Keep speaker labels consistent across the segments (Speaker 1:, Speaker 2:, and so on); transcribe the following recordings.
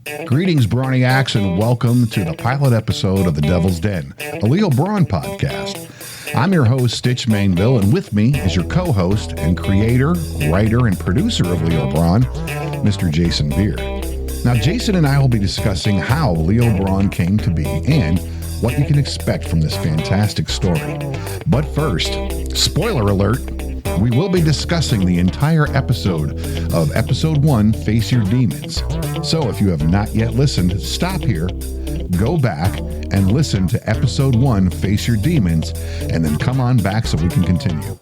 Speaker 1: Greetings, Brawniacs, and welcome to the pilot episode of The Devil's Den, a Leo Brawn podcast. I'm your host, Stitch Mainville, and with me is your co-host and creator, writer, and producer of Leo Brawn, Mr. Jason Beard. Now, Jason and I will be discussing how Leo Brawn came to be and what you can expect from this fantastic story. But first, spoiler alert, we will be discussing the entire episode of Episode 1, Face Your Demons. So if you have not yet listened, stop here, go back, and listen to Episode 1, Face Your Demons, and then come on back so we can continue.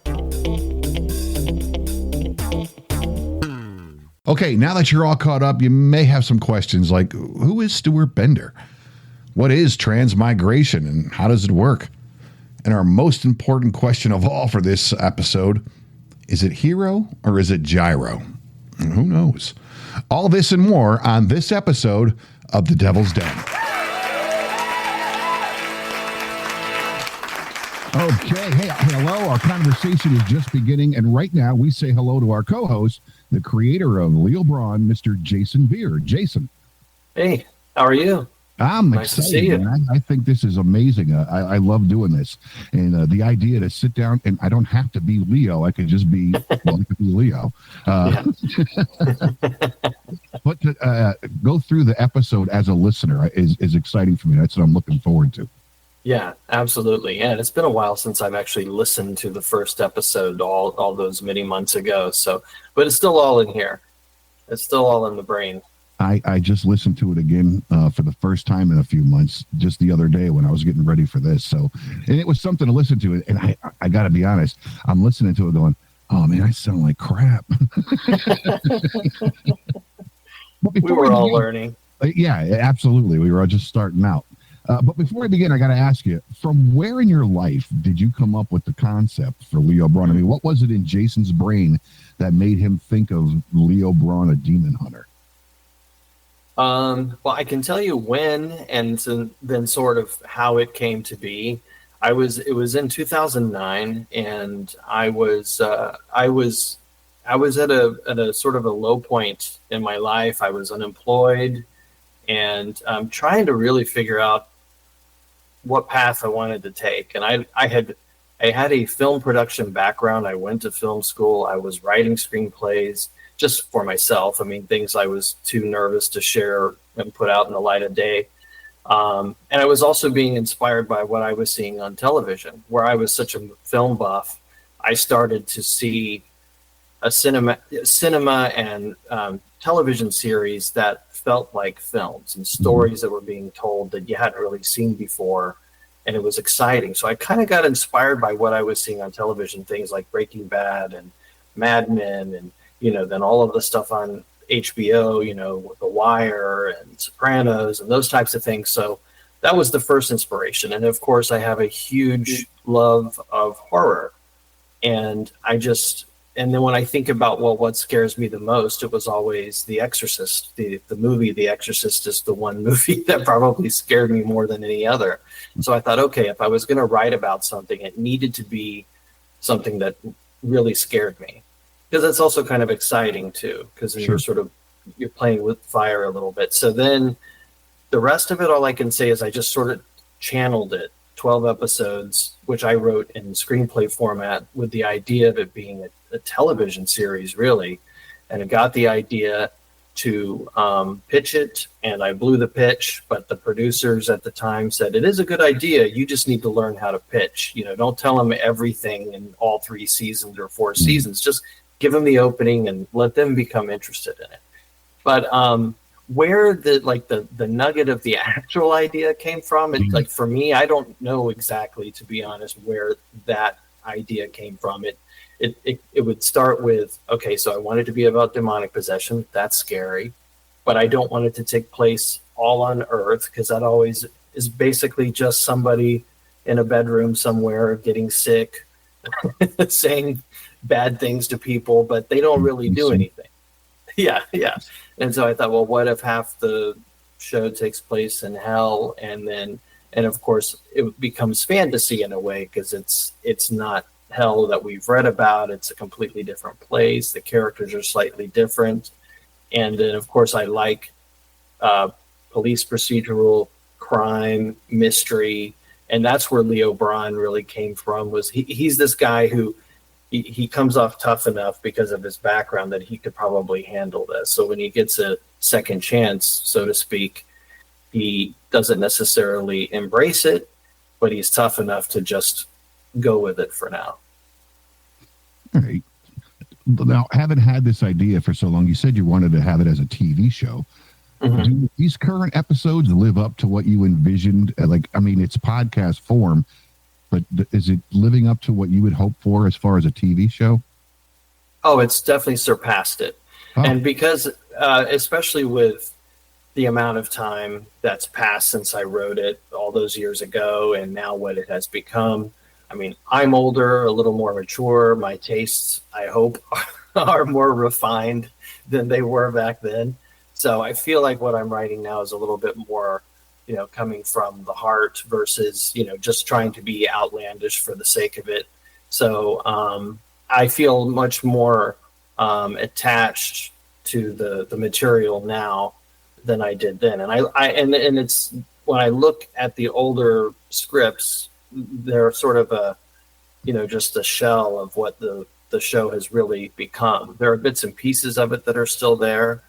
Speaker 1: Okay, now that you're all caught up, you may have some questions like, who is Stuart Bender? What is transmigration and how does it work? And our most important question of all for this episode, is it hero or is it gyro? And who knows? All this and more on this episode of The Devil's Den. Okay, hey, hello. Our conversation is just beginning, and right now we say hello to our co-host, the creator of Leo Brawn, Mr. Jason Beard. Jason.
Speaker 2: Hey, how are you?
Speaker 1: I'm
Speaker 2: nice
Speaker 1: excited,
Speaker 2: to see you.
Speaker 1: Man. I think this is amazing. I love doing this. And the idea to sit down, and I don't have to be Leo. I could just be, well, I could be Leo. But to go through the episode as a listener is exciting for me. That's what I'm looking forward to.
Speaker 2: Yeah, absolutely. And it's been a while since I've actually listened to the first episode all those many months ago. So, but it's still all in here. It's still all in the brain.
Speaker 1: I just listened to it again for the first time in a few months, just the other day when I was getting ready for this. So, and it was something to listen to. And I got to be honest, I'm listening to it going, oh man, I sound like crap.
Speaker 2: We were all learning.
Speaker 1: Yeah, absolutely. We were all just starting out. But before I begin, I got to ask you, from where in your life did you come up with the concept for Leo Brawn? I mean, what was it in Jason's brain that made him think of Leo Brawn, a demon hunter?
Speaker 2: Well, I can tell you when and then sort of how it came to be. It was in 2009, and I was at a sort of a low point in my life. I was unemployed and trying to really figure out what path I wanted to take. And I had a film production background. I went to film school. I was writing screenplays just for myself. I mean, things I was too nervous to share and put out in the light of day. And I was also being inspired by what I was seeing on television, where I was such a film buff. I started to see a cinema and television series that felt like films and stories that were being told that you hadn't really seen before. And it was exciting. So I kind of got inspired by what I was seeing on television, things like Breaking Bad and Mad Men and, then all of the stuff on HBO, The Wire and Sopranos and those types of things. So that was the first inspiration. And of course, I have a huge love of horror. And then when I think about, what scares me the most, it was always The Exorcist. The movie The Exorcist is the one movie that probably scared me more than any other. So I thought, okay, if I was going to write about something, it needed to be something that really scared me. Because that's also kind of exciting too, because sure. You're playing with fire a little bit. So then the rest of it, all I can say is I just sort of channeled it, 12 episodes, which I wrote in screenplay format with the idea of it being a television series, really. And I got the idea to pitch it, and I blew the pitch, but the producers at the time said, it is a good idea, you just need to learn how to pitch. Don't tell them everything in all 3 seasons or 4 seasons, just give them the opening and let them become interested in it. But where the nugget of the actual idea came from, like for me, I don't know exactly, to be honest, where that idea came from. It would start with, okay, so I want it to be about demonic possession. That's scary, but I don't want it to take place all on Earth, because that always is basically just somebody in a bedroom somewhere getting sick, saying bad things to people, but they don't really do anything. Yeah. And so I thought, well, what if half the show takes place in hell, and of course it becomes fantasy in a way, because it's not hell that we've read about. It's a completely different place. The characters are slightly different. And then, of course, I like police procedural, crime, mystery. And that's where Leo Brawn really came from. Was he's this guy who he comes off tough enough because of his background that he could probably handle this. So when he gets a second chance, so to speak, he doesn't necessarily embrace it, but he's tough enough to just go with it for now.
Speaker 1: All right. Now, having had this idea for so long, you said you wanted to have it as a TV show. Mm-hmm. Do these current episodes live up to what you envisioned? It's podcast form, but is it living up to what you would hope for as far as a TV show?
Speaker 2: Oh, it's definitely surpassed it. Oh. And because, especially with the amount of time that's passed since I wrote it all those years ago, and now what it has become. I mean, I'm older, a little more mature. My tastes, I hope, are more refined than they were back then. So I feel like what I'm writing now is a little bit more, coming from the heart versus, just trying to be outlandish for the sake of it. So I feel much more attached to the material now than I did then. And and it's when I look at the older scripts, they're sort of just a shell of what the show has really become. There are bits and pieces of it that are still there,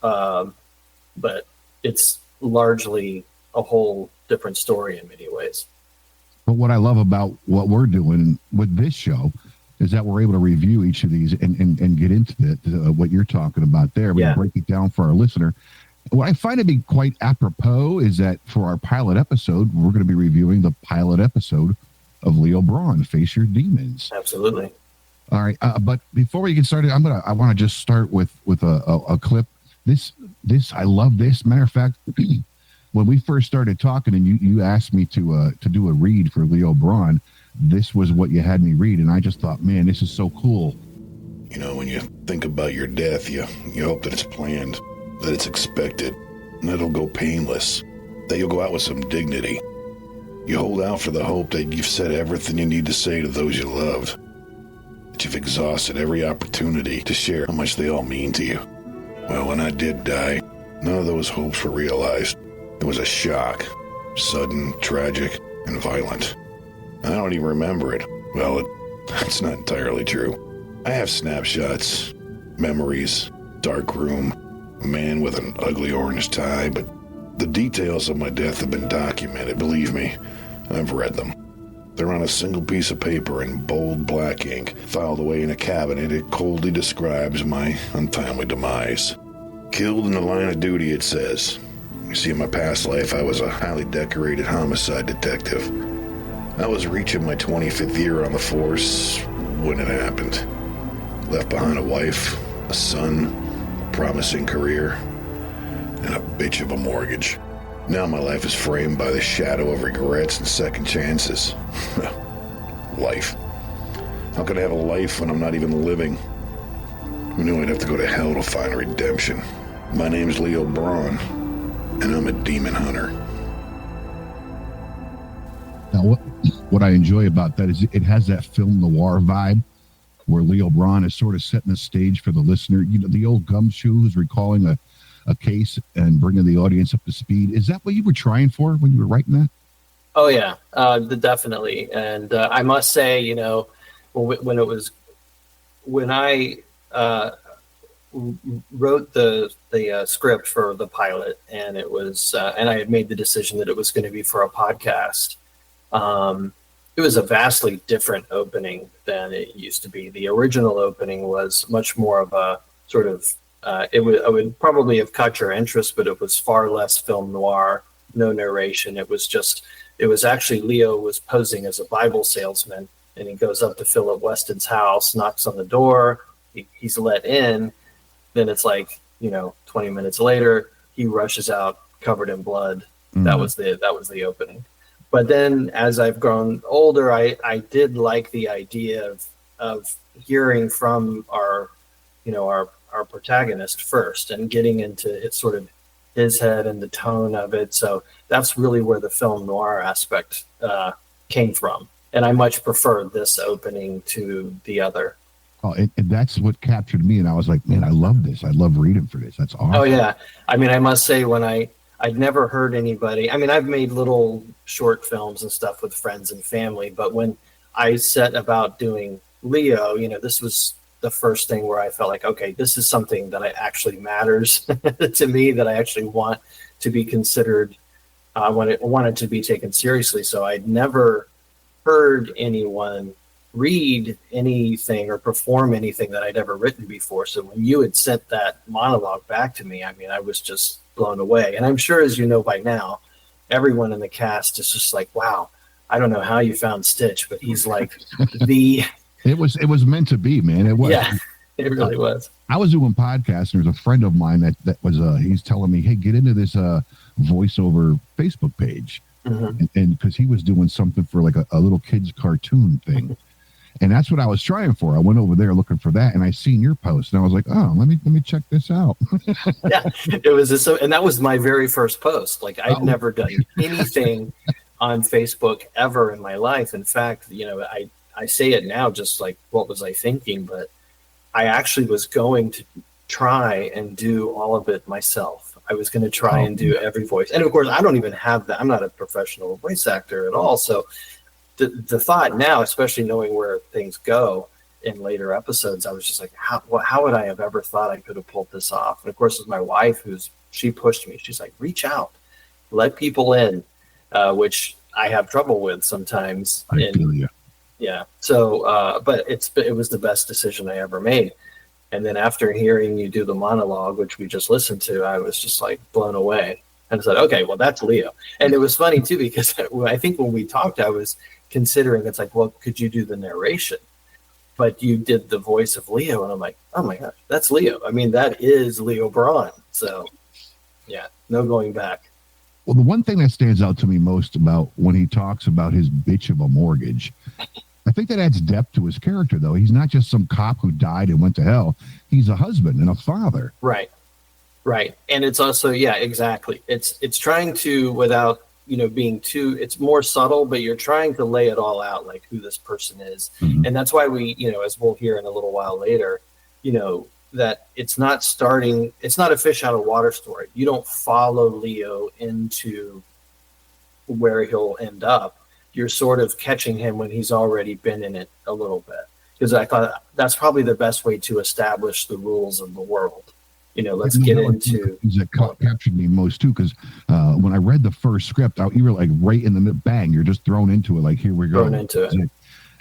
Speaker 2: but it's largely a whole different story in many ways.
Speaker 1: But what I love about what we're doing with this show is that we're able to review each of these and get into what you're talking about there. We break it down for our listener. What I find to be quite apropos is that for our pilot episode, we're going to be reviewing the pilot episode of Leo Brawn, Face Your Demons.
Speaker 2: Absolutely.
Speaker 1: All right. But before we get started, I want to just start with a clip. I love this. Matter of fact, when we first started talking and you asked me to do a read for Leo Brawn, this was what you had me read. And I just thought, man, this is so cool.
Speaker 3: When you think about your death, you hope that it's planned, that it's expected, and that it'll go painless, that you'll go out with some dignity. You hold out for the hope that you've said everything you need to say to those you loved, that you've exhausted every opportunity to share how much they all mean to you. Well, when I did die, none of those hopes were realized. It was a shock, sudden, tragic, and violent. I don't even remember it. Well, that's not entirely true. I have snapshots, memories, dark room, a man with an ugly orange tie, but the details of my death have been documented. Believe me, I've read them. They're on a single piece of paper in bold black ink, filed away in a cabinet. It coldly describes my untimely demise. Killed in the line of duty, it says. You see, in my past life, I was a highly decorated homicide detective. I was reaching my 25th year on the force when it happened. Left behind a wife, a son, a promising career, and a bitch of a mortgage. Now my life is framed by the shadow of regrets and second chances. Life. How could I have a life when I'm not even living? Who knew I'd have to go to hell to find redemption? My name's Leo Brawn, and I'm a demon hunter.
Speaker 1: Now, what I enjoy about that is it has that film noir vibe where Leo Brawn is sort of setting the stage for the listener. The old gumshoe who's recalling a case and bringing the audience up to speed. Is that what you were trying for when you were writing that?
Speaker 2: Oh, yeah, definitely. And I must say, when I wrote the script for the pilot, and it was, and I had made the decision that it was going to be for a podcast. It was a vastly different opening than it used to be. The original opening was much more of a sort of, I would probably have caught your interest, but it was far less film noir, no narration. It was actually Leo was posing as a Bible salesman, and he goes up to Philip Weston's house, knocks on the door, he's let in. Then it's 20 minutes later, he rushes out covered in blood. Mm-hmm. That was the opening. But then as I've grown older, I did like the idea of hearing from our protagonist first and getting into sort of his head and the tone of it. So that's really where the film noir aspect came from. And I much prefer this opening to the other.
Speaker 1: Oh, and that's what captured me. And I was like, man, I love this. I love reading for this. That's awesome.
Speaker 2: Oh yeah. I mean, I must say I'd never heard anybody, I mean, I've made little short films and stuff with friends and family, but when I set about doing Leo, this was the first thing where I felt like, okay, this is something that actually matters to me, that I actually want to be considered, I wanted to be taken seriously. So I'd never heard anyone read anything or perform anything that I'd ever written before. So when you had sent that monologue back to me, I mean, I was just blown away. And I'm sure, as you know by now, everyone in the cast is just like, wow, I don't know how you found Stitch, but he's like the...
Speaker 1: It was meant to be, man. It was.
Speaker 2: Yeah, it really was.
Speaker 1: I was doing podcasts, and there's a friend of mine that was, he's telling me, hey, get into this voiceover Facebook page. Mm-hmm. And because he was doing something for like a little kid's cartoon thing. And that's what I was trying for. I went over there looking for that, and I seen your post, and I was like, "Oh, let me check this out."
Speaker 2: Yeah, it was and that was my very first post. Like I'd never done anything on Facebook ever in my life. In fact, I say it now, just like, what was I thinking? But I actually was going to try and do all of it myself. I was going to try and do every voice, and of course, I don't even have that. I'm not a professional voice actor at all, so. The thought now, especially knowing where things go in later episodes, I was just like, how would I have ever thought I could have pulled this off? And of course, with my wife, she pushed me. She's like, reach out, let people in, which I have trouble with sometimes.
Speaker 1: I feel you.
Speaker 2: Yeah. So, but it was the best decision I ever made. And then after hearing you do the monologue, which we just listened to, I was just like blown away. And I said, okay, well, that's Leo. And it was funny too, because I think when we talked, I was considering, it's like, well, could you do the narration? But you did the voice of Leo, and I'm like, oh my gosh, that's Leo. I mean, that is Leo Brawn. So yeah, no going back.
Speaker 1: Well, the one thing that stands out to me most about when he talks about his bitch of a mortgage, I think that adds depth to his character, though. He's not just some cop who died and went to hell. He's a husband and a father.
Speaker 2: Right. And it's also, yeah, exactly. It's trying to, without, being too, it's more subtle, but you're trying to lay it all out, like who this person is. Mm-hmm. And that's why we, as we'll hear in a little while later, that it's not a fish out of water story. You don't follow Leo into where he'll end up. You're sort of catching him when he's already been in it a little bit. Because I thought that's probably the best way to establish the rules of the world. Let's get into
Speaker 1: that captured me most too, because when I read the first script, you were like right in the bang. You're just thrown into it, like here we go.
Speaker 2: Thrown into it.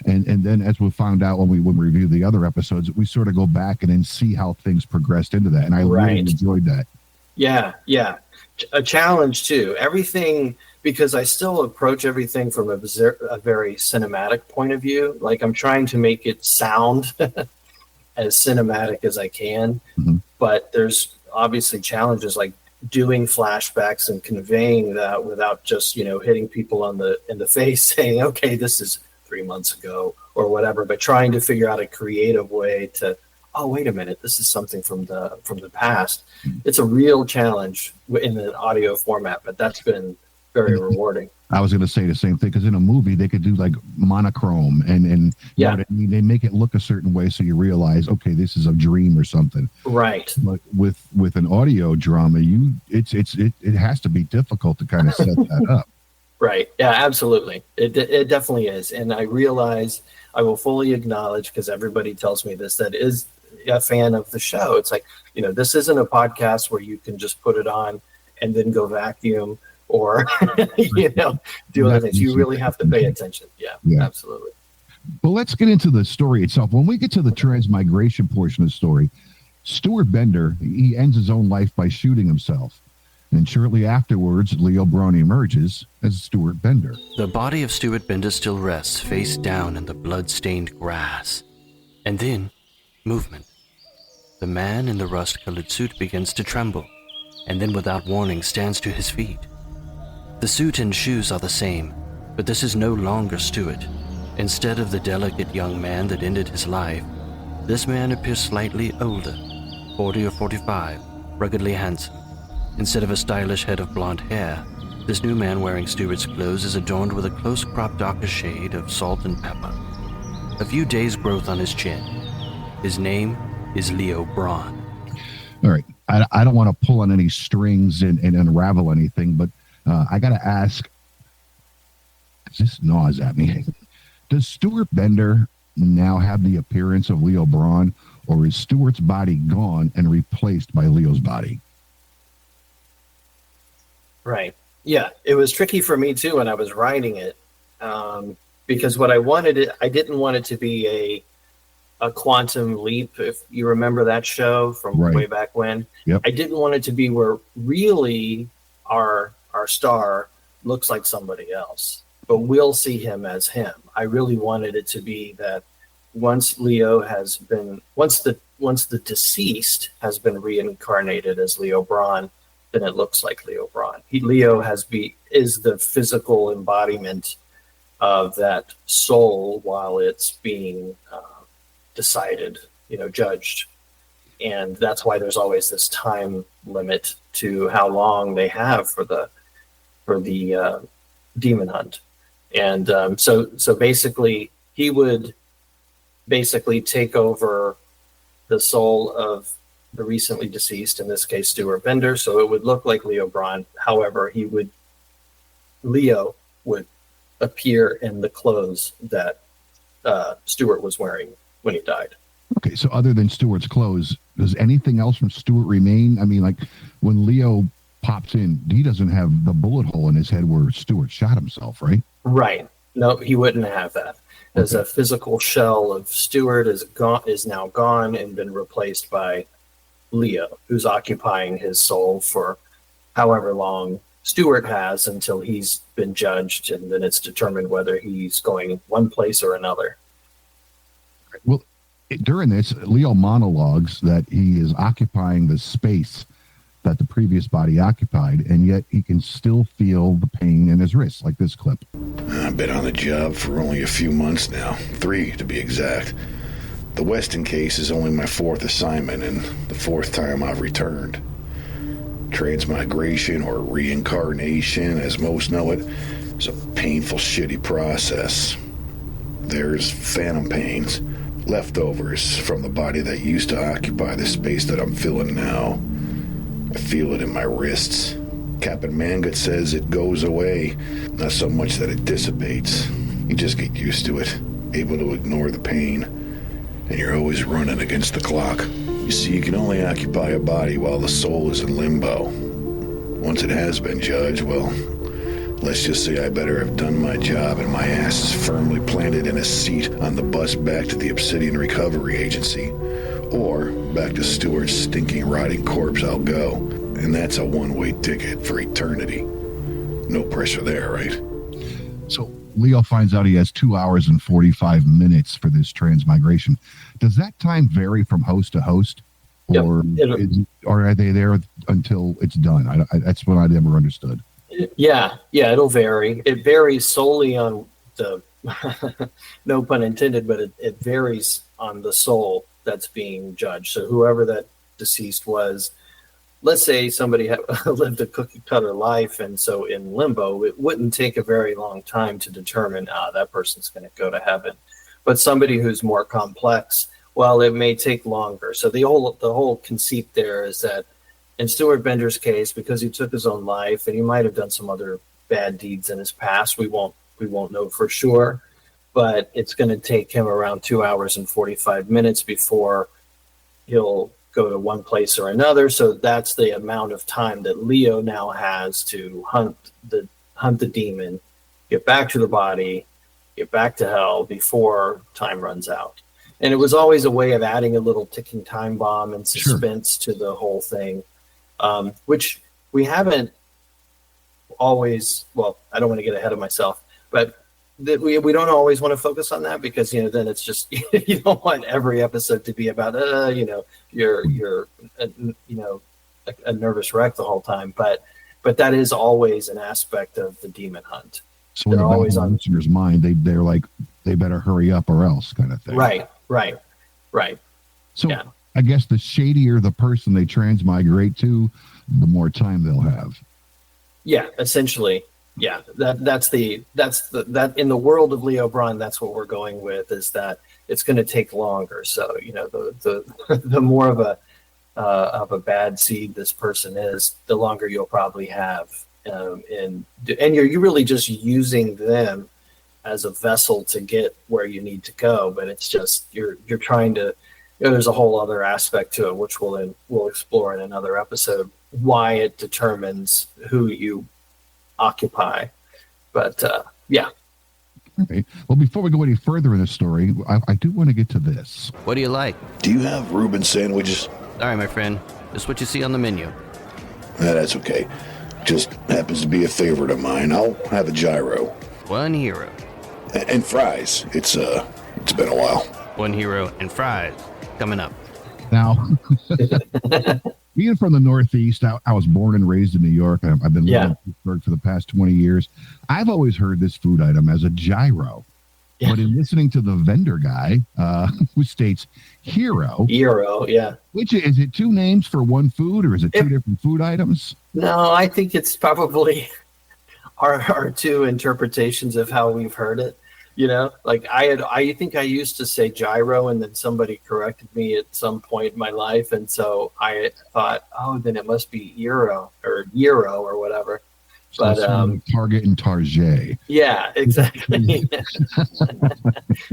Speaker 1: And then as we found out when we reviewed the other episodes, we sort of go back and then see how things progressed into that, and I really enjoyed that. Yeah,
Speaker 2: a challenge too. Everything, because I still approach everything from a very cinematic point of view. Like I'm trying to make it sound as cinematic as I can. Mm-hmm. But there's obviously challenges like doing flashbacks and conveying that without just, hitting people in the face saying, okay, this is 3 months ago or whatever, but trying to figure out a creative way to, oh, wait a minute, this is something from the past. It's a real challenge in the audio format, but that's been very rewarding.
Speaker 1: I was going to say the same thing, because in a movie they could do like monochrome and they make it look a certain way so you realize, okay, this is a dream or something.
Speaker 2: Right.
Speaker 1: But with an audio drama, it has to be difficult to kind of set that up.
Speaker 2: Right. Yeah, absolutely. It definitely is. And I realize, I will fully acknowledge, because everybody tells me this, that is a fan of the show. It's like, this isn't a podcast where you can just put it on and then go vacuum or, do other things. You really have to pay attention. Yeah, absolutely.
Speaker 1: Well, let's get into the story itself. When we get to the transmigration portion of the story, Stuart Bender, he ends his own life by shooting himself. And shortly afterwards, Leo Brawn emerges as Stuart Bender.
Speaker 4: The body of Stuart Bender still rests face down in the blood-stained grass. And then, movement. The man in the rust-colored suit begins to tremble, and then without warning stands to his feet. The suit and shoes are the same, but this is no longer Stuart. Instead of the delicate young man that ended his life, this man appears slightly older, 40 or 45, ruggedly handsome. Instead of a stylish head of blonde hair, this new man wearing Stuart's clothes is adorned with a close-cropped darker shade of salt and pepper. A few days' growth on his chin. His name is Leo Brawn.
Speaker 1: All right. I don't want to pull on any strings and unravel anything, but I got to ask, this gnaws at me. Does Stuart Bender now have the appearance of Leo Brawn, or is Stuart's body gone and replaced by Leo's body?
Speaker 2: Right. Yeah, it was tricky for me too when I was writing it, because what I didn't want it to be a quantum leap. If you remember that show from way back when,
Speaker 1: Yep.
Speaker 2: I didn't want it to be where really our star looks like somebody else, but we'll see him as him. I really wanted it to be that once the deceased has been reincarnated as Leo Brawn, then it looks like Leo Brawn. Leo is the physical embodiment of that soul while it's being decided, judged. And that's why there's always this time limit to how long they have for the demon hunt. And so basically he would take over the soul of the recently deceased, in this case Stuart Bender, so it would look like Leo Brawn. However, Leo would appear in the clothes that Stuart was wearing when he died.
Speaker 1: Okay, so other than Stuart's clothes, does anything else from Stuart remain? I mean, like when Leo pops in, he doesn't have the bullet hole in his head where Stuart shot himself, right?
Speaker 2: Right. No, he wouldn't have that. As a physical shell of Stuart is now gone and been replaced by Leo, who's occupying his soul for however long Stuart has until he's been judged, and then it's determined whether he's going one place or another.
Speaker 1: Well, during this, Leo monologues that he is occupying the space that the previous body occupied, and yet he can still feel the pain in his wrists, like this clip.
Speaker 3: I've been on the job for only a few months now, 3 to be exact. The Weston case is only my 4th assignment and the 4th time I've returned. Transmigration, or reincarnation, as most know it, is a painful, shitty process. There's phantom pains, leftovers from the body that used to occupy the space that I'm filling now. I feel it in my wrists. Captain Mangut says it goes away, not so much that it dissipates. You just get used to it, able to ignore the pain, and you're always running against the clock. You see, you can only occupy a body while the soul is in limbo. Once it has been judged, well, let's just say I better have done my job and my ass is firmly planted in a seat on the bus back to the Obsidian Recovery Agency. Or back to Stuart's stinking, rotting corpse I'll go. And that's a one-way ticket for eternity. No pressure there, right?
Speaker 1: So Leo finds out he has 2 hours and 45 minutes for this transmigration. Does that time vary from host to host? Or, or are they there until it's done? That's what I never understood.
Speaker 2: Yeah, it'll vary. It varies solely on the, no pun intended, but it varies on the soul that's being judged. So whoever that deceased was, let's say somebody had lived a cookie cutter life, and so in limbo, it wouldn't take a very long time to determine that person's going to go to heaven. But somebody who's more complex, well, it may take longer. So the whole conceit there is that in Stuart Bender's case, because he took his own life and he might have done some other bad deeds in his past, we won't know for sure. But it's going to take him around 2 hours and 45 minutes before he'll go to one place or another. So that's the amount of time that Leo now has to hunt the demon, get back to the body, get back to hell before time runs out. And it was always a way of adding a little ticking time bomb and suspense to the whole thing, which we haven't always. Well, I don't want to get ahead of myself, but that we don't always want to focus on that, because then it's just you don't want every episode to be about you're a nervous wreck the whole time, but that is always an aspect of the demon hunt.
Speaker 1: So they're always on the listener's mind. They're like, they better hurry up or else, kind of thing.
Speaker 2: Right.
Speaker 1: So yeah. I guess the shadier the person they transmigrate to, the more time they'll have.
Speaker 2: Yeah, essentially. Yeah, that's in the world of Leo Brawn, that's what we're going with, is that it's going to take longer. So, the more of a bad seed this person is, the longer you'll probably have. And you're really just using them as a vessel to get where you need to go. But it's just, you're trying to, there's a whole other aspect to it, which we'll explore in another episode, why it determines who you occupy. But yeah.
Speaker 1: Okay. Well, before we go any further in the story, I do want to get to this.
Speaker 4: What do you like?
Speaker 3: Do you have Reuben sandwiches?
Speaker 4: Sorry, my friend. Just what you see on the menu.
Speaker 3: That's okay. Just happens to be a favorite of mine. I'll have a gyro.
Speaker 4: One hero.
Speaker 3: And fries. It's been a while.
Speaker 4: One hero and fries. Coming up.
Speaker 1: Now, being from the Northeast, I was born and raised in New York. I've been living in Pittsburgh for the past 20 years. I've always heard this food item as a gyro. Yeah. But in listening to the vendor guy, who states hero.
Speaker 2: Hero, yeah.
Speaker 1: Which is it, two names for one food, or is it two different food items?
Speaker 2: No, I think it's probably our two interpretations of how we've heard it. Like I think I used to say gyro, and then somebody corrected me at some point in my life, and so I thought, oh, then it must be euro or whatever.
Speaker 1: So
Speaker 2: but
Speaker 1: Target and Target.
Speaker 2: Yeah, exactly.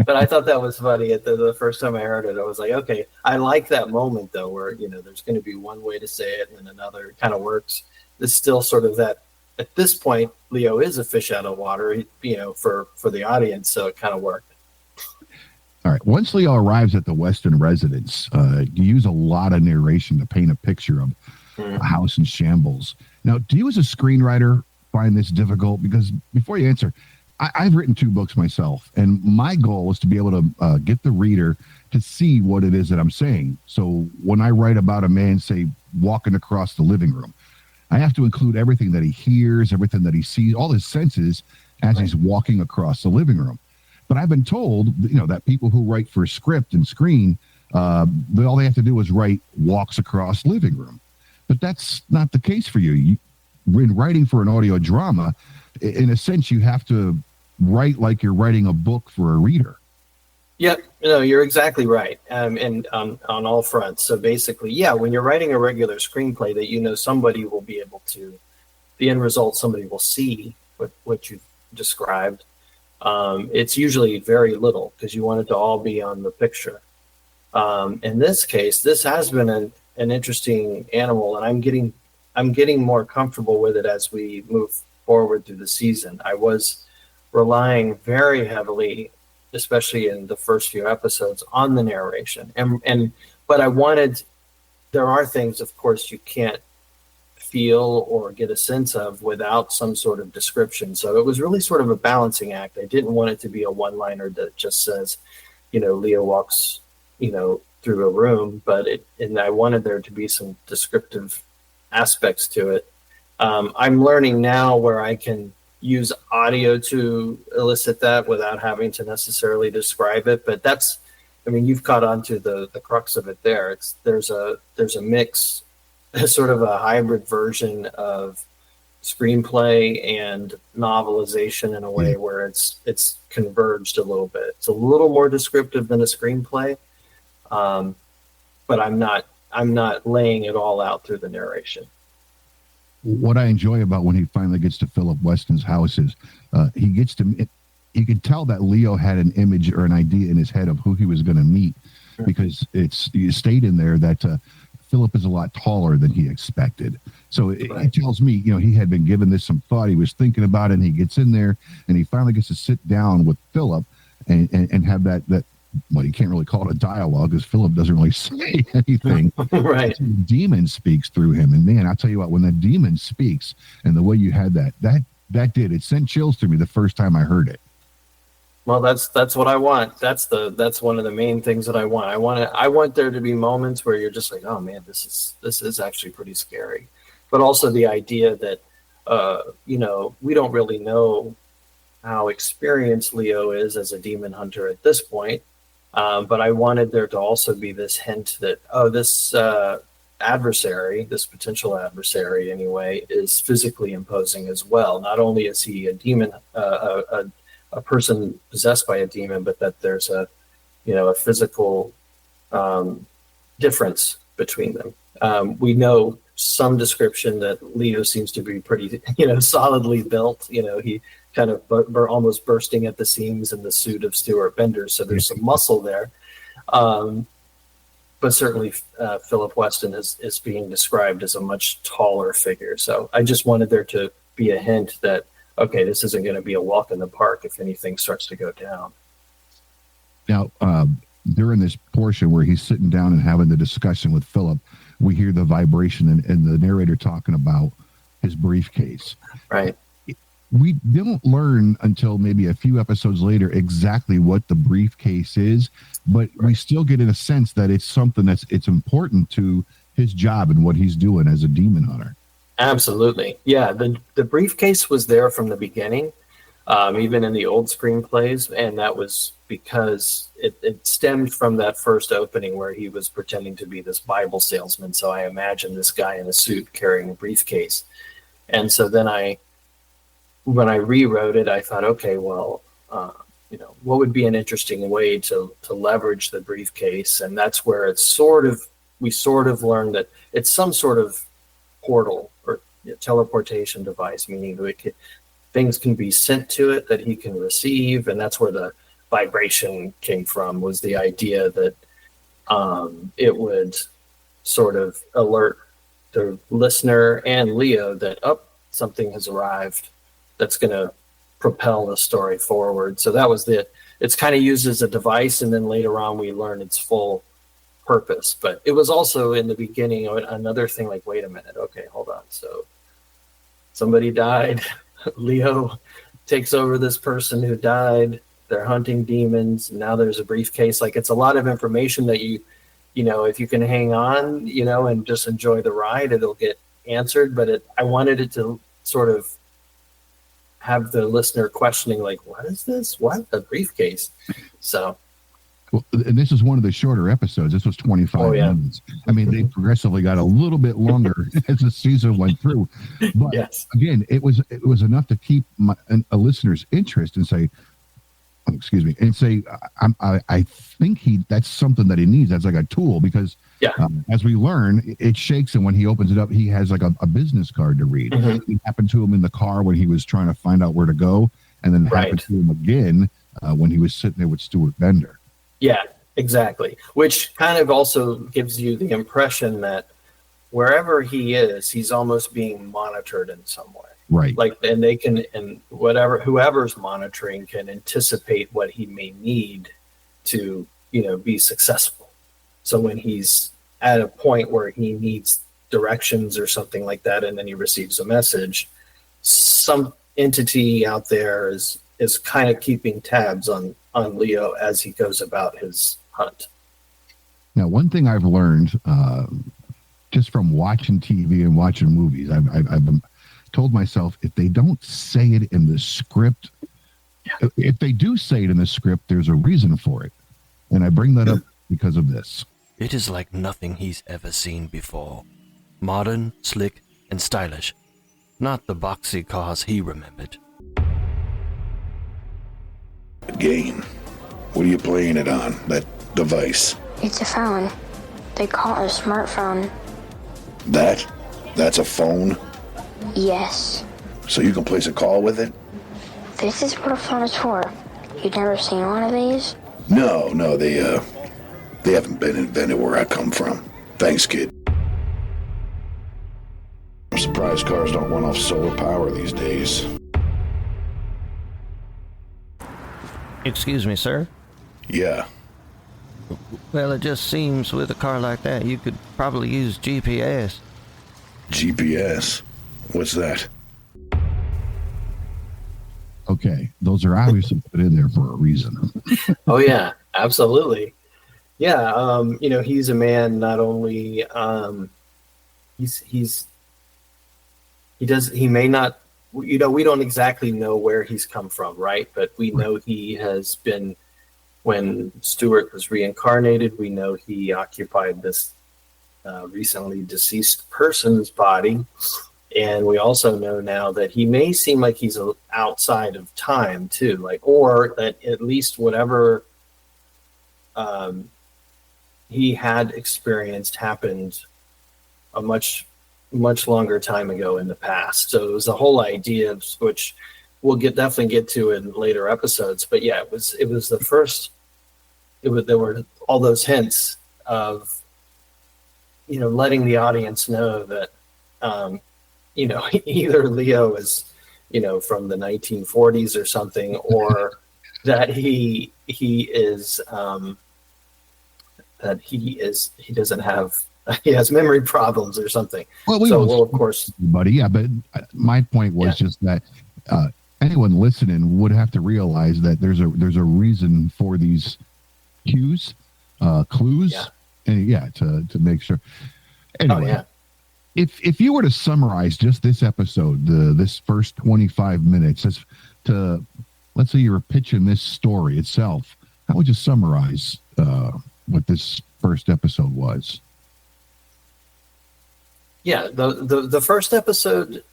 Speaker 2: But I thought that was funny at the first time I heard it. I was like, okay, I like that moment though, where there's going to be one way to say it and then another. It kind of works. It's still sort of that. At this point, Leo is a fish out of water, for the audience, so it kind of worked.
Speaker 1: All right. Once Leo arrives at the Weston residence, you use a lot of narration to paint a picture of a house in shambles. Now, do you as a screenwriter find this difficult? Because before you answer, I've written 2 books myself, and my goal is to be able to get the reader to see what it is that I'm saying. So when I write about a man, say, walking across the living room, I have to include everything that he hears, everything that he sees, all his senses as he's walking across the living room. But I've been told, that people who write for script and screen, all they have to do is write walks across living room. But that's not the case for you. In writing for an audio drama, in a sense, you have to write like you're writing a book for a reader.
Speaker 2: Yep, you're exactly right, and on all fronts. So basically, when you're writing a regular screenplay that somebody will be able to, the end result, somebody will see what you've described. It's usually very little because you want it to all be on the picture. In this case, this has been an interesting animal, and I'm getting more comfortable with it as we move forward through the season. I was relying very heavily, especially in the first few episodes, on the narration. But there are things, of course, you can't feel or get a sense of without some sort of description. So it was really sort of a balancing act. I didn't want it to be a one-liner that just says, Leo walks, through a room, and I wanted there to be some descriptive aspects to it. I'm learning now where I can use audio to elicit that without having to necessarily describe it. But you've caught on to the crux of it there. There's a mix, sort of a hybrid version of screenplay and novelization in a way where it's converged a little bit. It's a little more descriptive than a screenplay, but I'm not laying it all out through the narration.
Speaker 1: What I enjoy about when he finally gets to Philip Weston's house is you could tell that Leo had an image or an idea in his head of who he was going to meet, because you stayed in there that Philip is a lot taller than he expected. So it tells me, he had been given this some thought. He was thinking about it, and he gets in there and he finally gets to sit down with Philip and have that, well, you can't really call it a dialogue because Philip doesn't really say anything.
Speaker 2: Right.
Speaker 1: The demon speaks through him. And man, I'll tell you what, when the demon speaks and the way you had it sent chills through me the first time I heard it.
Speaker 2: Well, that's what I want. That's one of the main things that I want. I want there to be moments where you're just like, oh man, this is actually pretty scary. But also the idea that we don't really know how experienced Leo is as a demon hunter at this point. But I wanted there to also be this hint that, this potential adversary anyway, is physically imposing as well. Not only is he a demon, a person possessed by a demon, but that there's a physical difference between them. We know some description that Leo seems to be pretty, solidly built. He kind of almost bursting at the seams in the suit of Stuart Bender. So there's some muscle there. But certainly Philip Weston is being described as a much taller figure. So I just wanted there to be a hint that, okay, this isn't going to be a walk in the park if anything starts to go down.
Speaker 1: Now, during this portion where he's sitting down and having the discussion with Philip, we hear the vibration and the narrator talking about his briefcase.
Speaker 2: Right.
Speaker 1: We don't learn until maybe a few episodes later exactly what the briefcase is, but we still get in a sense that it's something it's important to his job and what he's doing as a demon hunter.
Speaker 2: Absolutely. Yeah, the briefcase was there from the beginning, even in the old screenplays, and that was because it stemmed from that first opening where he was pretending to be this Bible salesman. So I imagine this guy in a suit carrying a briefcase. And so then when I rewrote it, I thought, okay, well, what would be an interesting way to leverage the briefcase? And that's where we sort of learned that it's some sort of portal or teleportation device, meaning that things can be sent to it that he can receive. And that's where the vibration came from, was the idea that it would sort of alert the listener and Leo that, something has arrived that's going to propel the story forward. So that was it's kind of used as a device, and then later on we learn its full purpose. But it was also in the beginning another thing like, wait a minute, okay, hold on. So somebody died. Leo takes over this person who died. They're hunting demons. Now there's a briefcase. Like, it's a lot of information that if you can hang on, and just enjoy the ride, it'll get answered. But I wanted it to sort of have the listener questioning, like, what is this? What? A briefcase? So.
Speaker 1: Well, and this is one of the shorter episodes. This was 25 minutes. I mean, they progressively got a little bit longer as the season went through. But again, it was enough to keep a listener's interest and say, I think that's something that he needs. That's like a tool, because as we learn, it shakes, and when he opens it up, he has like a business card to read. Mm-hmm. It happened to him in the car when he was trying to find out where to go, and then it happened to him again when he was sitting there with Stuart Bender.
Speaker 2: Yeah, exactly. Which kind of also gives you the impression that wherever he is, he's almost being monitored in some way.
Speaker 1: Right.
Speaker 2: Like, and they can, and whoever's monitoring can anticipate what he may need to, be successful. So when he's at a point where he needs directions or something like that, and then he receives a message, some entity out there is kind of keeping tabs on Leo as he goes about his hunt.
Speaker 1: Now, one thing I've learned just from watching TV and watching movies, I've been told myself, if they don't say it in the script, if they do say it in the script, there's a reason for it. And I bring that up because of this.
Speaker 4: It is like nothing he's ever seen before. Modern, slick, and stylish. Not the boxy cars he remembered.
Speaker 3: Game. What are you playing it on? That device?
Speaker 5: It's a phone. They call it a smartphone.
Speaker 3: That's a phone?
Speaker 5: Yes.
Speaker 3: So you can place a call with it?
Speaker 5: This is what a phone is for. You've never seen one of these?
Speaker 3: No, they haven't been invented where I come from. Thanks, kid. I'm surprised cars don't run off solar power these days.
Speaker 6: Excuse me, sir?
Speaker 3: Yeah.
Speaker 6: Well, it just seems with a car like that, you could probably use GPS.
Speaker 3: GPS? What's that?
Speaker 1: Okay, those are obviously put in there for a reason.
Speaker 2: Oh yeah, absolutely. Yeah, he's a man. Not only he may not. We don't exactly know where he's come from, right? But we know he has been. When Stuart was reincarnated, we know he occupied this recently deceased person's body. And we also know now that he may seem like he's outside of time too, or that at least whatever he had experienced happened a much longer time ago in the past. So it was the whole idea, which we'll definitely get to in later episodes. But yeah, it was the first. There were all those hints of, letting the audience know that, either Leo is, from the 1940s or something, or that he has memory problems or something.
Speaker 1: Well,
Speaker 2: of course,
Speaker 1: buddy. Yeah, but my point was just that anyone listening would have to realize that there's a reason for these cues, clues, and to make sure. Anyway, if you were to summarize just this episode, this first 25 minutes, let's say you were pitching this story itself, how would you summarize what this first episode was?
Speaker 2: Yeah, the first episode,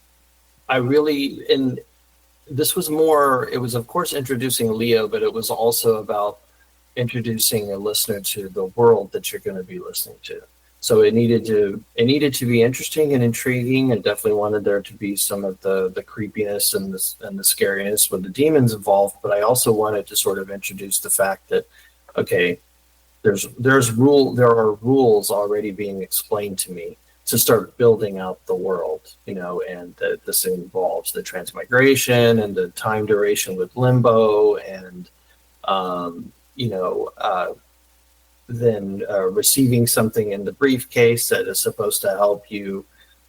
Speaker 2: this was more, it was of course introducing Leo, but it was also about introducing a listener to the world that you're going to be listening to. So it needed to be interesting and intriguing, and definitely wanted there to be some of the creepiness and the scariness with the demons involved. But I also wanted to sort of introduce the fact that, okay, there are rules already being explained to me to start building out the world, and this involves the transmigration and the time duration with limbo, and then receiving something in the briefcase that is supposed to help you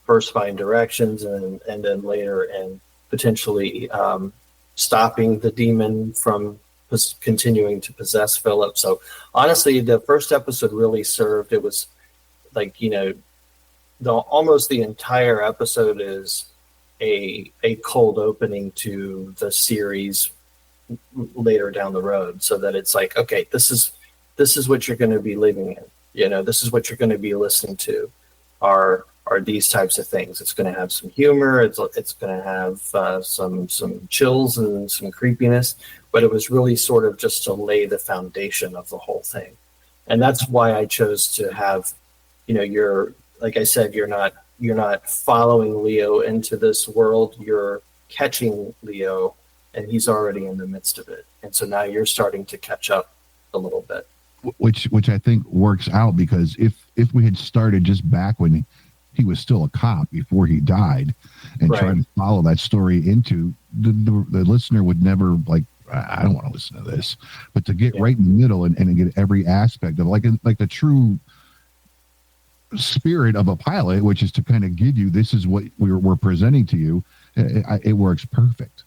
Speaker 2: first find directions, and then later and potentially stopping the demon from continuing to possess Philip. So honestly, the first episode really served. It was like, almost the entire episode is a cold opening to the series later down the road, so that it's like, okay, this is what you're going to be living in. This is what you're going to be listening to. Are these types of things? It's going to have some humor. It's going to have some chills and some creepiness. But it was really sort of just to lay the foundation of the whole thing, and that's why I chose to have, you're, like I said, you're not following Leo into this world. You're catching Leo, and he's already in the midst of it. And so now you're starting to catch up a little bit.
Speaker 1: Which I think works out, because if we had started just back when he was still a cop before he died, and tried to follow that story into the listener would never, like, I don't want to listen to this, but to get right in the middle and get every aspect of like the true spirit of a pilot, which is to kind of give you, this is what we're presenting to you. It works perfect.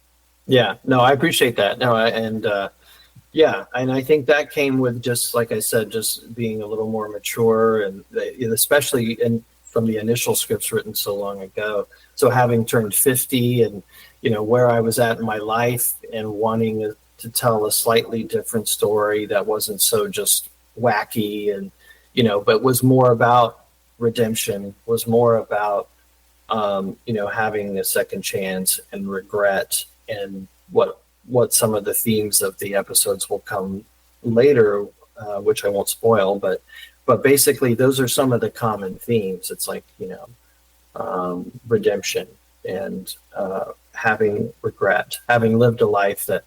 Speaker 1: Yeah, no, I appreciate that. No, and I think that came with, just like I said, just being a little more mature, and especially from the initial scripts written so long ago. So having turned 50, and where I was at in my life, and wanting to tell a slightly different story that wasn't so just wacky, and but was more about redemption, was more about having a second chance and regret, and what some of the themes of the episodes will come later, which I won't spoil, but basically those are some of the common themes. It's like, redemption, and having regret, having lived a life that,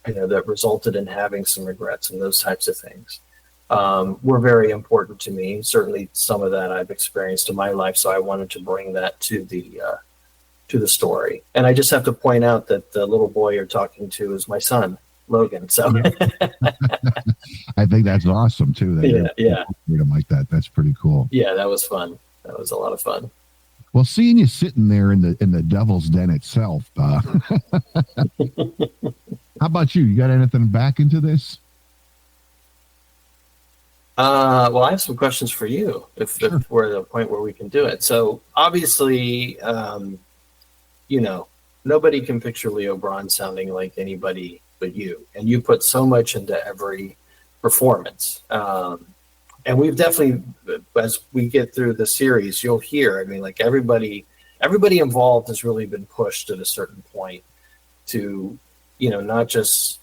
Speaker 1: that resulted in having some regrets, and those types of things were very important to me. Certainly some of that I've experienced in my life. So I wanted to bring that to the story. And I just have to point out that the little boy you're talking to is my son, Logan. So I think that's awesome too. Freedom like that. That's pretty cool.
Speaker 2: Yeah, that was fun. That was a lot of fun.
Speaker 1: Well, seeing you sitting there in the Devil's Den itself, how about you? You got anything back into this?
Speaker 2: Well, I have some questions for you, if we're at a point where we can do it. So obviously, nobody can picture Leo Brawn sounding like anybody but you, and you put so much into every performance. And we've definitely, as we get through the series, you'll hear, like everybody involved has really been pushed at a certain point to, not just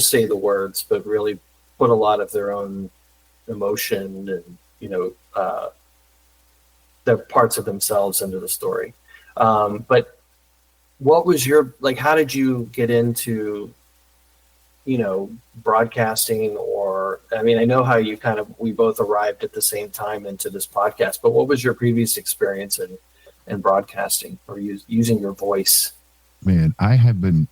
Speaker 2: say the words, but really put a lot of their own emotion and, the parts of themselves into the story. But what was how did you get into, broadcasting? Or, I know how we both arrived at the same time into this podcast, but what was your previous experience in broadcasting or using your voice?
Speaker 1: Man, I have been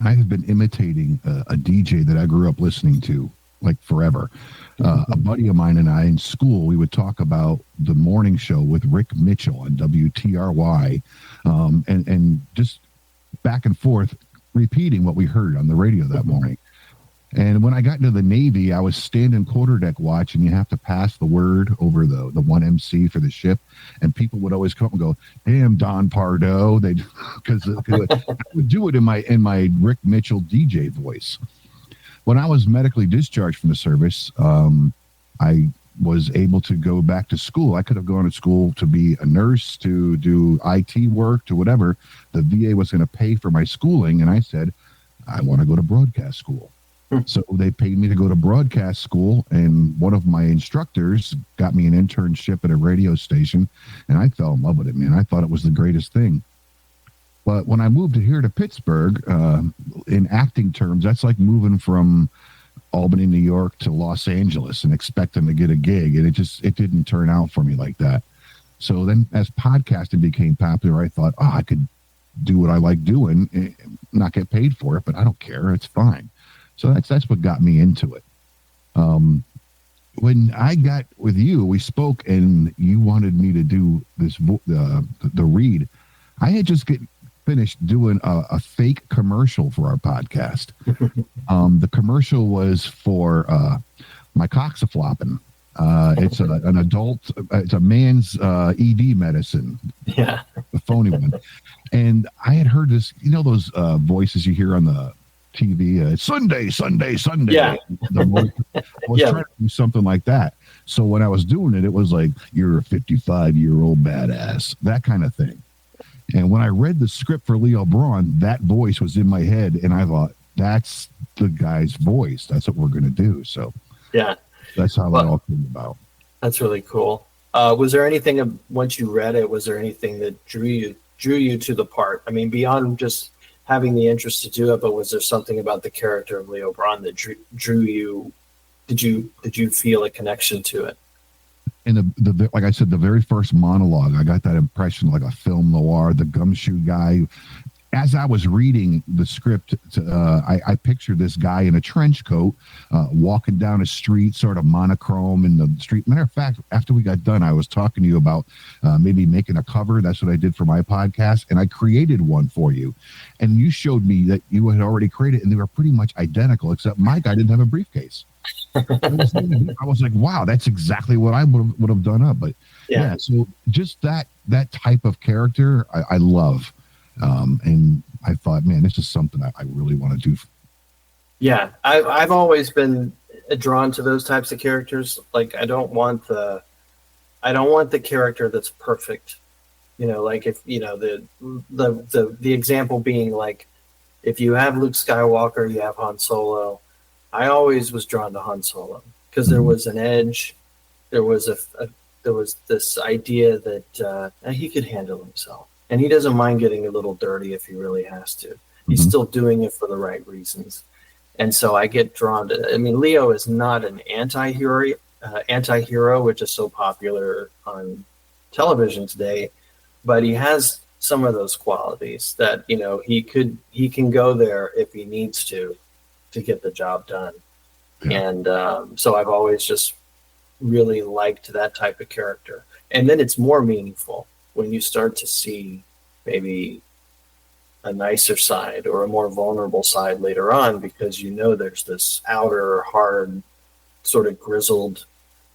Speaker 1: imitating a DJ that I grew up listening to like forever. A buddy of mine and I in school, we would talk about the morning show with Rick Mitchell on WTRY, and just back and forth repeating what we heard on the radio that morning. And when I got into the Navy, I was standing quarterdeck watch, and you have to pass the word over the one MC for the ship, and people would always come up and go, "Damn, Don Pardo," because I would do it in my Rick Mitchell DJ voice. When I was medically discharged from the service, I was able to go back to school. I could have gone to school to be a nurse, to do IT work, to whatever. The VA was going to pay for my schooling, and I said, I want to go to broadcast school. So they paid me to go to broadcast school, and one of my instructors got me an internship at a radio station, and I fell in love with it, man. I thought it was the greatest thing. But when I moved here to Pittsburgh, in acting terms, that's like moving from Albany, New York to Los Angeles and expecting to get a gig, and it didn't turn out for me like that. So then as podcasting became popular, I thought, I could do what I like doing, not get paid for it, but I don't care. It's fine. So that's what got me into it. When I got with you, we spoke, and you wanted me to do this the read. I had just finished doing a fake commercial for our podcast. The commercial was for my cock's a flopping. It's an adult. It's a man's ED medicine.
Speaker 2: Yeah,
Speaker 1: the phony one. And I had heard this. Those voices you hear on the TV, Sunday.
Speaker 2: Yeah.
Speaker 1: I was trying to do something like that. So when I was doing it, it was like, you're a 55-year-old badass, that kind of thing. And when I read the script for Leo Brawn, that voice was in my head, and I thought, that's the guy's voice. That's what we're going to do. So
Speaker 2: yeah,
Speaker 1: that's how that all came about.
Speaker 2: That's really cool. Was there anything, once you read it, was there anything that drew you to the part? Beyond just having the interest to do it, but was there something about the character of Leo Brawn that drew you? Did you feel a connection to it?
Speaker 1: In the like I said, the very first monologue, I got that impression like a film noir, the gumshoe guy. As I was reading the script, I pictured this guy in a trench coat walking down a street, sort of monochrome in the street. Matter of fact, after we got done, I was talking to you about maybe making a cover. That's what I did for my podcast, and I created one for you. And you showed me that you had already created, and they were pretty much identical, except my guy didn't have a briefcase. I was like, wow, that's exactly what I would have done up. But yeah, so just that type of character, I love. And I thought, man, this is something I really want to do. Yeah,
Speaker 2: I've always been drawn to those types of characters. Like, I don't want the character that's perfect. Like if the example being like, if you have Luke Skywalker, you have Han Solo. I always was drawn to Han Solo because there was an edge. There was there was this idea that he could handle himself. And he doesn't mind getting a little dirty if he really has to. He's still doing it for the right reasons. And so I get drawn to, Leo is not an anti-hero, which is so popular on television today, but he has some of those qualities that, he can go there if he needs to get the job done. Yeah. And so I've always just really liked that type of character. And then it's more meaningful when you start to see maybe a nicer side or a more vulnerable side later on, because there's this outer, hard, sort of grizzled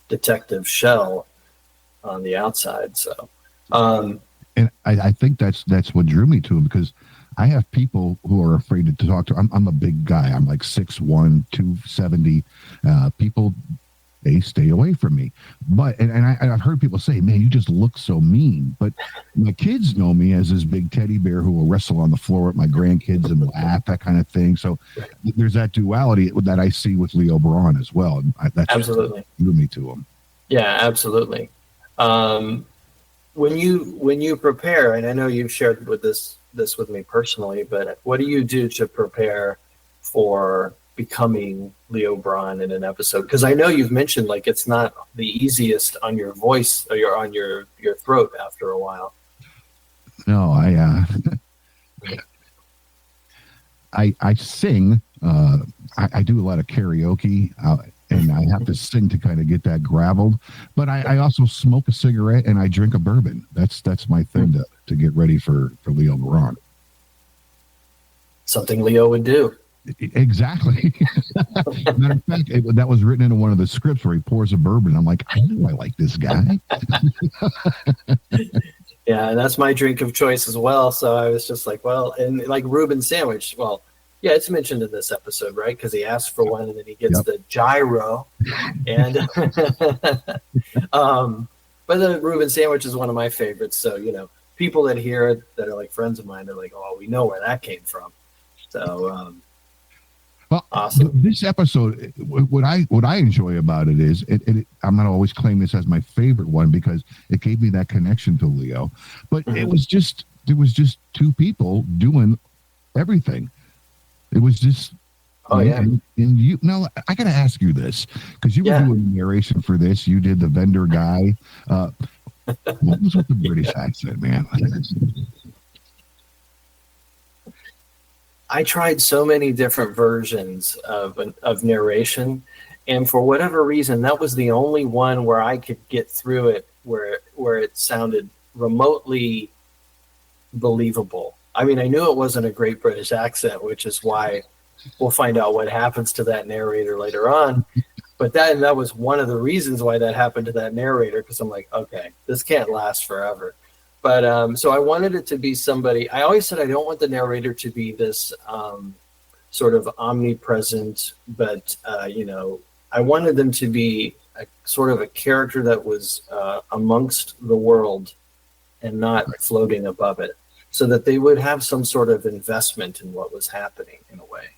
Speaker 2: detective shell on the outside. So,
Speaker 1: and I think that's what drew me to him, because I have people who are afraid to talk to. I'm a big guy. I'm like 6'1", 270. People they stay away from me. But I've heard people say, man, you just look so mean. But my kids know me as this big teddy bear who will wrestle on the floor with my grandkids and laugh, that kind of thing. So there's that duality that I see with Leo Brawn as well. And that's
Speaker 2: absolutely
Speaker 1: drew me to him.
Speaker 2: Yeah, absolutely. When you prepare, and I know you've shared this with me personally, but what do you do to prepare for becoming Leo Brawn in an episode? Because I know you've mentioned like it's not the easiest on your voice or on your throat after a while.
Speaker 1: No, I sing. I do a lot of karaoke, and I have to sing to kind of get that graveled. But I also smoke a cigarette and I drink a bourbon. That's my thing to get ready for Leo Brawn.
Speaker 2: Something Leo would do.
Speaker 1: Exactly. Matter of fact, that was written into one of the scripts where he pours a bourbon. I'm like, I know I like this guy.
Speaker 2: Yeah, and that's my drink of choice as well. So I was just like, well, and like Reuben sandwich. Well, yeah, it's mentioned in this episode, right? Because he asks for one and then he gets the gyro. And but the Reuben sandwich is one of my favorites. So, people that hear it that are like friends of mine, they're like, oh, we know where that came from. So
Speaker 1: well,
Speaker 2: awesome.
Speaker 1: This episode, what I enjoy about it is I'm not always claim this as my favorite one because it gave me that connection to Leo, but there was just two people doing everything. It was just and you now I gotta ask you this because you were doing the narration for this. You did the vendor guy. What was with the British accent, man?
Speaker 2: I tried so many different versions of narration, and for whatever reason, that was the only one where I could get through it, where it sounded remotely believable. I mean, I knew it wasn't a great British accent, which is why we'll find out what happens to that narrator later on. But that was one of the reasons why that happened to that narrator, because I'm like, okay, this can't last forever. But so I wanted it to be somebody. I always said I don't want the narrator to be this sort of omnipresent, but I wanted them to be a sort of a character that was amongst the world and not floating above it, so that they would have some sort of investment in what was happening in a way.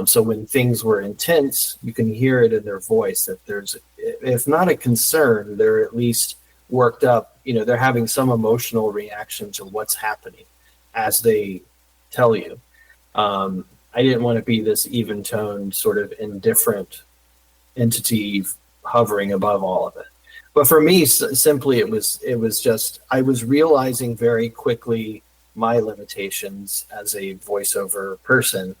Speaker 2: So when things were intense, you can hear it in their voice that there's, if not a concern, they're at least worked up. They're having some emotional reaction to what's happening as they tell you. I didn't want to be this even-toned, sort of indifferent entity hovering above all of it. But for me, simply, it was just, I was realizing very quickly my limitations as a voiceover person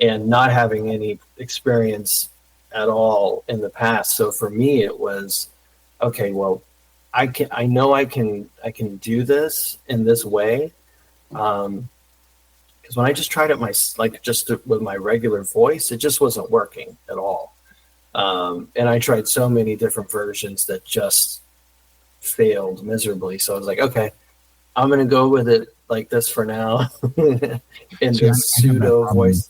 Speaker 2: and not having any experience at all in the past. So for me, it was, okay, well, I know I can do this in this way. Because when I just tried it with my regular voice, it just wasn't working at all. And I tried so many different versions that just failed miserably. So I was like, okay, I'm going to go with it like this for now. in this pseudo voice.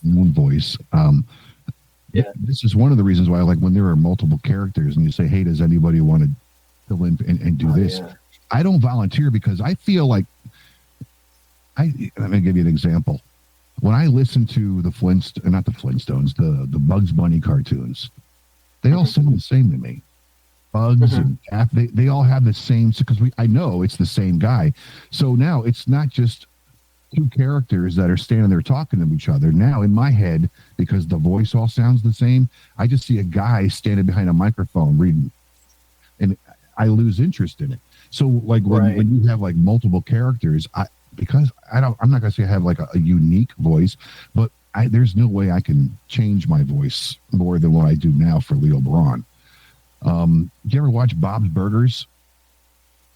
Speaker 1: This is one of the reasons why, like, when there are multiple characters and you say, hey, does anybody want to fill in and do this? Yeah. I don't volunteer because I feel like let me give you an example. When I listen to the the Bugs Bunny cartoons, they all sound the same to me. Bugs and they all have the same, because I know it's the same guy. So now it's not just two characters that are standing there talking to each other. Now in my head, because the voice all sounds the same, I just see a guy standing behind a microphone reading, and I lose interest in it. So like when you have like multiple characters, I'm not gonna say I have like a unique voice, but there's no way I can change my voice more than what I do now for Leo Brawn. Do you ever watch Bob's Burgers?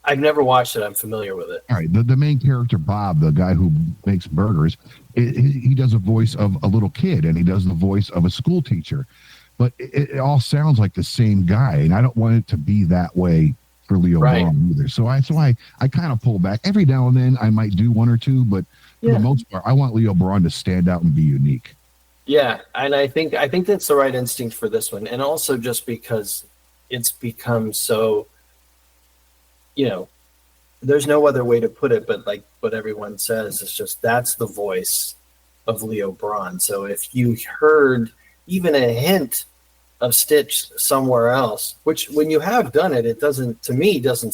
Speaker 2: I've never watched it. I'm familiar with it.
Speaker 1: All right. The main character, Bob, the guy who makes burgers, he does a voice of a little kid and he does the voice of a school teacher, but it all sounds like the same guy. And I don't want it to be that way for Leo Brawn either. So I kind of pull back. Every now and then I might do one or two, but for the most part, I want Leo Brawn to stand out and be unique.
Speaker 2: Yeah. And I think that's the right instinct for this one. And also just because it's become so, there's no other way to put it, but like what everyone says, it's just, that's the voice of Leo Brawn. So if you heard even a hint of Stitch somewhere else, which when you have done it, it doesn't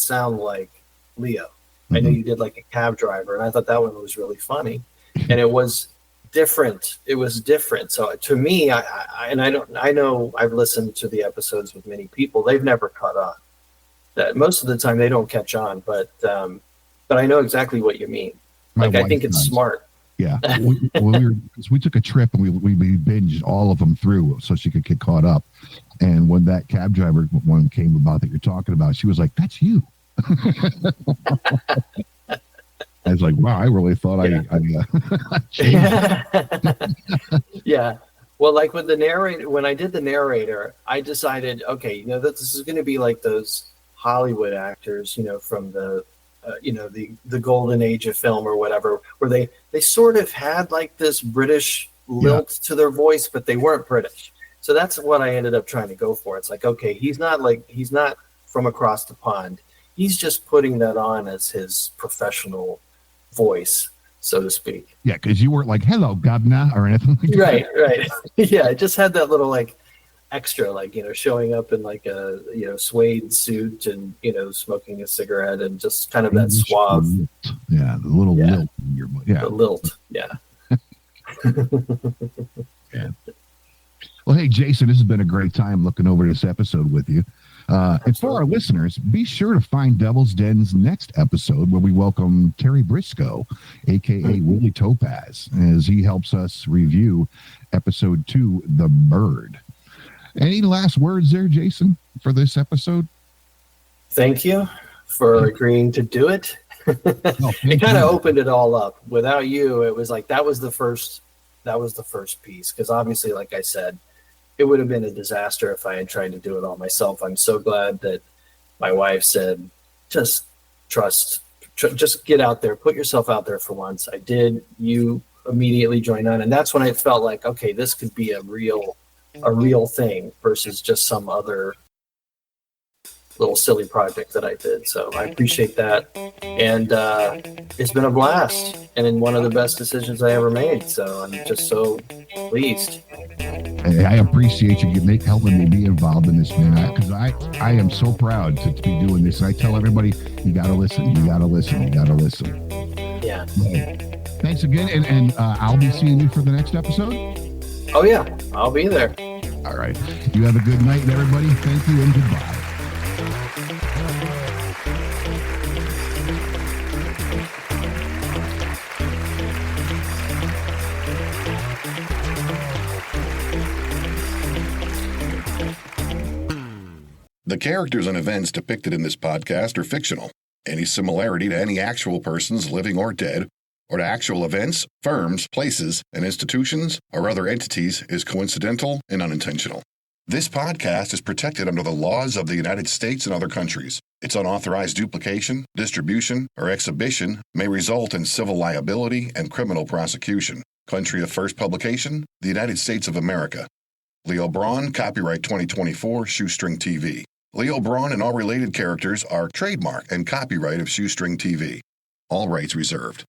Speaker 2: sound like Leo. Mm-hmm. I know you did like a cab driver, and I thought that one was really funny, and it was different. So to me, I know I've listened to the episodes with many people. They've never caught on. That most of the time they don't catch on, but I know exactly what you mean. Like, I think it's smart.
Speaker 1: Yeah, we took a trip and we binged all of them through so she could get caught up. And when that cab driver one came about that you're talking about, she was like, "That's you." I was like, "Wow, I really thought I changed."
Speaker 2: Yeah. Well, like with the narrator, when I did the narrator, I decided, okay, that this is going to be like those Hollywood actors, from the golden age of film or whatever, where they sort of had like this British lilt to their voice, but they weren't British. So that's what I ended up trying to go for. It's like, okay, he's not from across the pond. He's just putting that on as his professional voice, so to speak.
Speaker 1: Yeah, because you weren't like, "Hello, governor," or anything like that.
Speaker 2: Right. Yeah, I just had that little like extra, like, showing up in like a suede suit and smoking a cigarette and just kind of that suave.
Speaker 1: Yeah, the little lilt in your voice. Yeah,
Speaker 2: the lilt. Yeah.
Speaker 1: Yeah. Well, hey, Jason, this has been a great time looking over this episode with you. And for our listeners, be sure to find Devil's Den's next episode where we welcome Terry Briscoe, a.k.a. Willie Topaz, as he helps us review episode 2, The Bird. Any last words there, Jason, for this episode?
Speaker 2: Thank you for agreeing to do it. It kind of opened it all up. Without you, it was like that was the first piece, because obviously, like I said, it would have been a disaster if I had tried to do it all myself. I'm so glad that my wife said, just just get out there, put yourself out there for once. I did. You immediately joined on, and that's when I felt like, okay, this could be a real thing versus just some other little silly project that I did. So I appreciate that, and it's been a blast, and in one of the best decisions I ever made. So I'm just so pleased.
Speaker 1: Hey, I appreciate you helping me be involved in this, man, because I am so proud to be doing this. I tell everybody, you got to listen.
Speaker 2: Yeah.
Speaker 1: Hey, thanks again, and I'll be seeing you for the next episode.
Speaker 2: Oh yeah, I'll be there.
Speaker 1: All right. You have a good night, everybody. Thank you and goodbye.
Speaker 3: The characters and events depicted in this podcast are fictional. Any similarity to any actual persons, living or dead, or to actual events, firms, places, and institutions, or other entities is coincidental and unintentional. This podcast is protected under the laws of the United States and other countries. Its unauthorized duplication, distribution, or exhibition may result in civil liability and criminal prosecution. Country of first publication, the United States of America. Leo Brawn, copyright 2024, Shoestring TV. Leo Brawn and all related characters are trademark and copyright of Shoestring TV. All rights reserved.